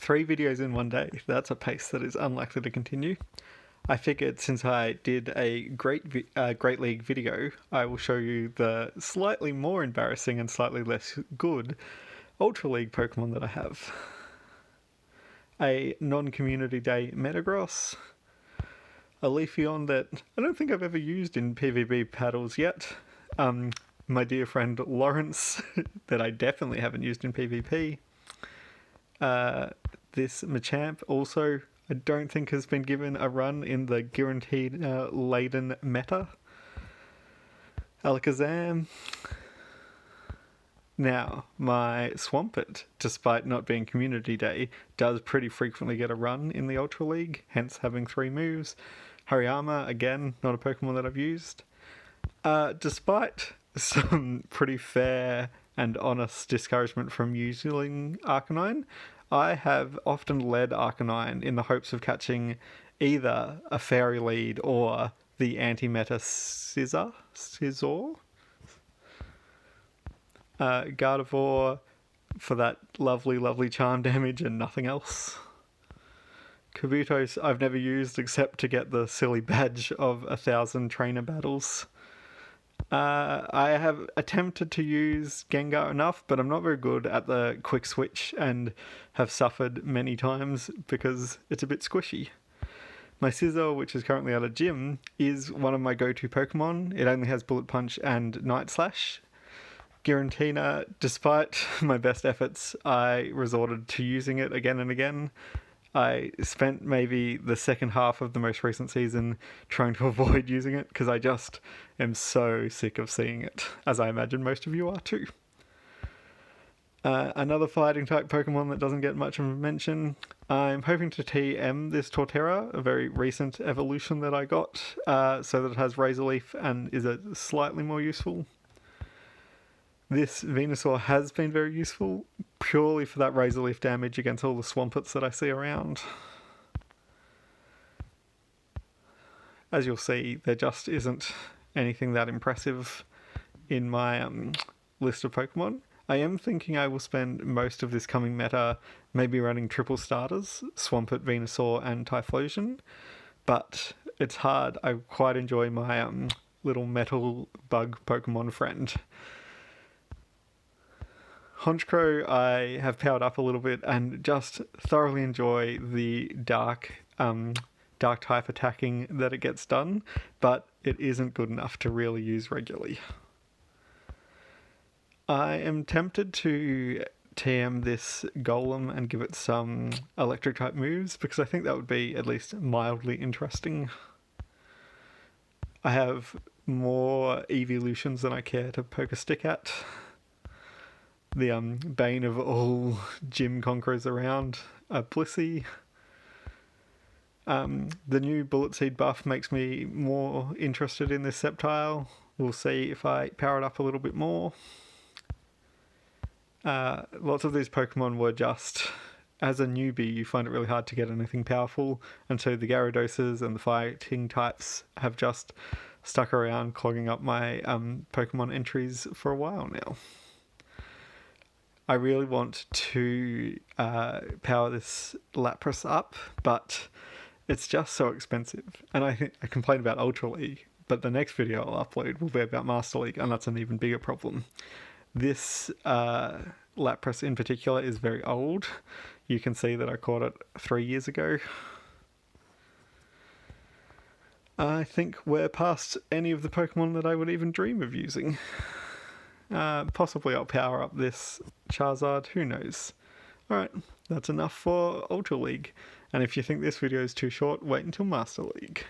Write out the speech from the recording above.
3 videos in one day. That's a pace that is unlikely to continue. I figured since I did a Great League video, I will show you the slightly more embarrassing and slightly less good Ultra League Pokemon that I have. A non-community day Metagross, a Leafeon that I don't think I've ever used in PvP battles yet. My dear friend Lawrence, that I definitely haven't used in PvP. This Machamp also I don't think has been given a run in the guaranteed laden meta. Alakazam. Now, my Swampert, despite not being Community Day, does pretty frequently get a run in the Ultra League, hence having 3 moves. Hariyama, again, not a Pokemon that I've used. Despite some pretty fair and honest discouragement from using Arcanine, I have often led Arcanine in the hopes of catching either a Fairy lead or the anti-meta Scizor? Gardevoir for that lovely charm damage and nothing else. Kabuto's I've never used except to get the silly badge of 1,000 trainer battles. I have attempted to use Gengar enough, but I'm not very good at the quick switch and have suffered many times because it's a bit squishy. My Scizor, which is currently at a gym, is one of my go-to Pokemon. It only has Bullet Punch and Night Slash. Giratina, despite my best efforts, I resorted to using it again and again. I spent maybe the second half of the most recent season trying to avoid using it because I just am so sick of seeing it, as I imagine most of you are too. Another fighting type Pokemon that doesn't get much of a mention. I'm hoping to TM this Torterra, a very recent evolution that I got, so that it has Razor Leaf and is slightly more useful. This Venusaur has been very useful, purely for that Razor Leaf damage against all the Swamperts that I see around. As you'll see, there just isn't anything that impressive in my list of Pokemon. I am thinking I will spend most of this coming meta maybe running triple starters, Swampert, Venusaur, and Typhlosion, but it's hard. I quite enjoy my little metal bug Pokemon friend. Honchkrow I have powered up a little bit and just thoroughly enjoy the dark type attacking that it gets done, but it isn't good enough to really use regularly. I am tempted to TM this Golem and give it some electric type moves because I think that would be at least mildly interesting. I have more evolutions than I care to poke a stick at. The bane of all gym conquerors around, Blissey. The new Bullet Seed buff makes me more interested in this Sceptile. We'll see if I power it up a little bit more. Lots of these Pokemon were just, as a newbie, you find it really hard to get anything powerful, and so the Gyarados and the fighting types have just stuck around clogging up my Pokemon entries for a while now. I really want to power this Lapras up, but it's just so expensive. And I think I complain about Ultra League, but the next video I'll upload will be about Master League, and that's an even bigger problem. This Lapras in particular is very old. You can see that I caught it 3 years ago. I think we're past any of the Pokemon that I would even dream of using. Possibly I'll power up this Charizard, who knows. Alright, that's enough for Ultra League. And if you think this video is too short, wait until Master League.